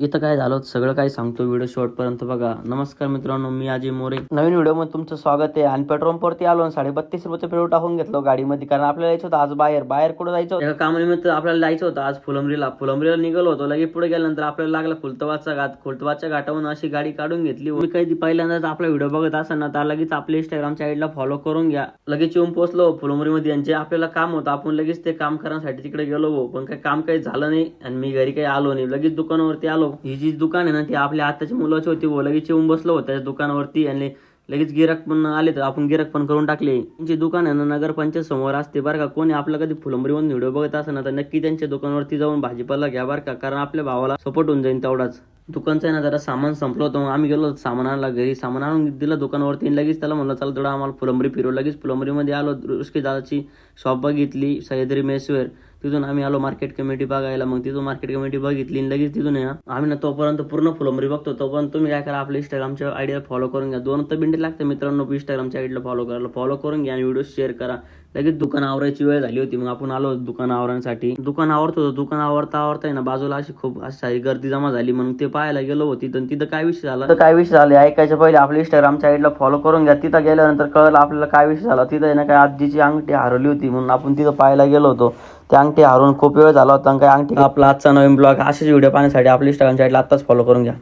इथं काय झालं सगळं काही सांगतो व्हिडिओ शेवटपर्यंत बघा. नमस्कार मित्रांनो, मी अजय मोरे. नवीन व्हिडिओमध्ये तुमचं स्वागत आहे. आणि पेट्रोल पंपवरती आलो आणि 32.5 रुपये पेट्रोल टाकून घेतलं गाडीमध्ये, कारण आपल्याला यायचं होतं आज बाहेर कुठं जायचं होतं, एका कामानिमित्त आपल्याला जायचं होतं आज फुलंब्रीला निघालो होतो. लगेच पुढे गेल्यानंतर आपल्याला लागला खुलतवादच्या घाटावरून अशी गाडी काढून घेतली. मी काही पहिल्यांदाच आपला व्हिडिओ बघत असाल तर लगेच आपल्या इंस्टाग्रामच्या आयडीला फॉलो करून घ्या. लगेच येऊन पोहोचलो फुलंब्रीमध्ये. यांचे आपल्याला काम होतं, आपण लगेच ते काम करण्यासाठी तिकडे गेलो. पण काम काही झालं नाही आणि मी घरी काही आलो नाही. लगेच दुकानावरती आलो. ही जी दुकान आहे ना ती आपल्या आत्याच्या मुलाची होती. लगेच येऊन बसलो होतो त्याच्या दुकानावरती आणि लगेच गिराक पण आले तर आपण गिराक पण करून टाकले. त्यांची दुकान आहे ना नगरपंचायत समोर असते बरं का. कोणी आपला कधी फुलंब्रीवरून व्हिडिओ बघत असेल ना तर नक्की त्यांच्या दुकानावरती जाऊन भाजीपाला घ्या बरं का, कारण आपल्या भावाला सपोर्ट होऊन जाईल तेवढाच. दुकानचं आहे ना जरा सामान संपलं होतं, आम्ही गेलो सामान आणायला घरी. सामान आणून दिलं दुकानावरती. लगेच त्याला म्हणलं चला थोडं आम्हाला फुलंब्री फिरव. लगेच फुलंब्रीमध्ये आलो. रुसकी दादाची शॉप बघितली, सह्याद्री मेसवेअर. तिथून आम्ही आलो मार्केट कमिटी बघायला. मग तिथून मार्केट कमिटी बघितली. लगेच तिथून आहे ना आम्ही ना तोपर्यंत पूर्ण फुलंब्री बघतो. तोपर्यंत तुम्ही काय करा, आपल्या इंस्टाग्रामच्या आयडीला फॉलो करून घ्या. 2 बिंडे लागते मित्रांनो इंस्टाग्रामच्या आयडीला फॉलो करायला. फॉलो करून घ्या आणि व्हिडिओ शेअर करा. लगेच दुकान आवरायची वेळ झाली होती. मग आपण आलो दुकान आवरण्यासाठी. दुकान आवरत होतो. दुकान आवरता आहे ना बाजूला अशी खूप अशी सारी गर्दी जमा झाली. म्हणून ते पाहायला गेलो होती. तिथं काय विषय झाला ऐकायच्या पहिले आपल्या इंस्टाग्रामच्या आयडीला फॉलो करून घ्या. तिथं गेल्यानंतर कळलं आपल्याला काय विषय झाला. तिथं आहे ना काय आजीची अंगठी हरवली होती, म्हणून आपण तिथं पाहायला गेलो होतो. त्या अंगठी हरवून खूप वेळ झाला होता. काय अंगठी. आपला आजचा नवीन ब्लॉग असेच व्हिडिओ पाहण्यासाठी आपल्या इंस्टाग्रामच्या आयडीला आत्ताच फॉलो करून घ्या.